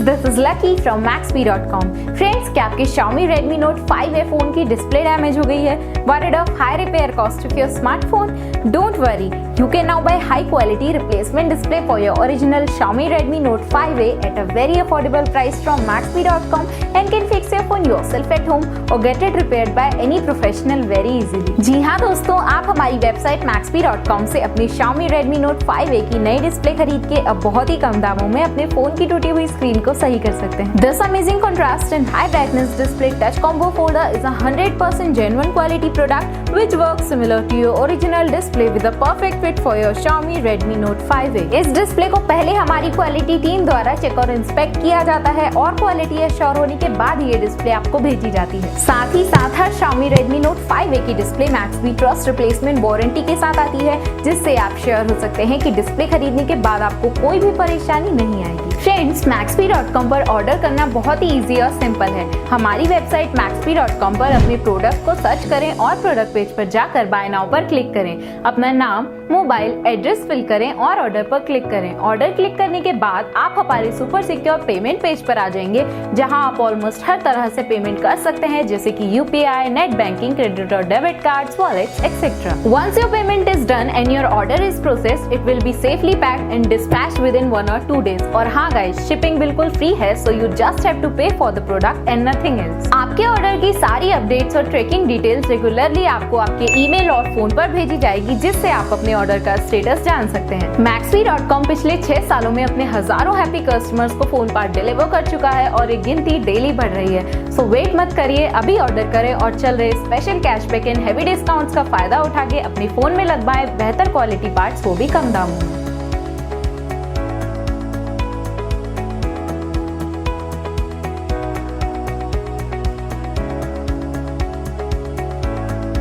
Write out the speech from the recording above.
this is Lucky from Maxbhi.com. Friends, क्या आपके Xiaomi Redmi Note 5A phone की display damage हो गई है? Worried of high repair cost of your smartphone? Don't worry, you can now buy high quality replacement display for your original Xiaomi Redmi Note 5A at a very affordable price from Maxbhi.com and can fix your phone yourself at home or get it repaired by any professional very easily. जी हाँ दोस्तों, आप हमारी website Maxbhi.com से अपनी Xiaomi Redmi Note 5A की नई display खरीद के अब बहुत ही कम दामों में अपने फोन की टूटी हुई स्क्रीन को सही कर सकते हैं। This amazing contrast and high brightness display touch combo folder is a 100% genuine quality product which works similar to your original display with a perfect fit for your Xiaomi Redmi Note 5A. इस display को पहले हमारी quality team द्वारा check और inspect किया जाता है और क्वालिटी एश्योर होने के बाद ये डिस्प्ले आपको भेजी जाती है। साथ ही साथ हर Xiaomi Redmi Note 5A की display Maxbhi trust replacement warranty के साथ आती है, जिससे आप श्योर हो सकते हैं कि डिस्प्ले खरीदने के बाद आपको कोई भी परेशानी नहीं आएगी। फ्रेंड्स, Maxbhi.com पर ऑर्डर करना बहुत ही इजी और सिंपल है। हमारी वेबसाइट Maxbhi.com पर अपने प्रोडक्ट को सर्च करें और प्रोडक्ट पेज पर जाकर बाय नाउ पर क्लिक करें। अपना नाम, मोबाइल, एड्रेस फिल करें और ऑर्डर पर क्लिक करें। ऑर्डर क्लिक करने के बाद आप हमारे सुपर सिक्योर पेमेंट पेज पर आ जाएंगे, जहां आप ऑलमोस्ट हर तरह से पेमेंट कर सकते हैं, जैसे कि UPI, नेट बैंकिंग, क्रेडिट और debit cards, wallets, etcetera. Once your payment is done and your order is processed, it will be safely packed and dispatched within 1 or 2 days. और हाँ गाइस, शिपिंग बिल्कुल free है, so you just have to pay for the product and nothing else. आपके order की सारी updates और tracking details regularly आपको आपके ईमेल और फोन पर भेजी जाएगी, जिससे आप अपने ऑर्डर का स्टेटस जान सकते हैं। Maxbhi.com पिछले 6 सालों में अपने हजारों हैप्पी कस्टमर्स को फोन पार्ट डिलीवर कर चुका है और ये गिनती डेली बढ़ रही है। सो वेट मत करिए, अभी ऑर्डर करें और चल रहे special cashback and heavy discounts का फायदा उठा के अपने फोन में लगवाएं बेहतर क्वालिटी पार्ट्स, वो भी कम दामों में।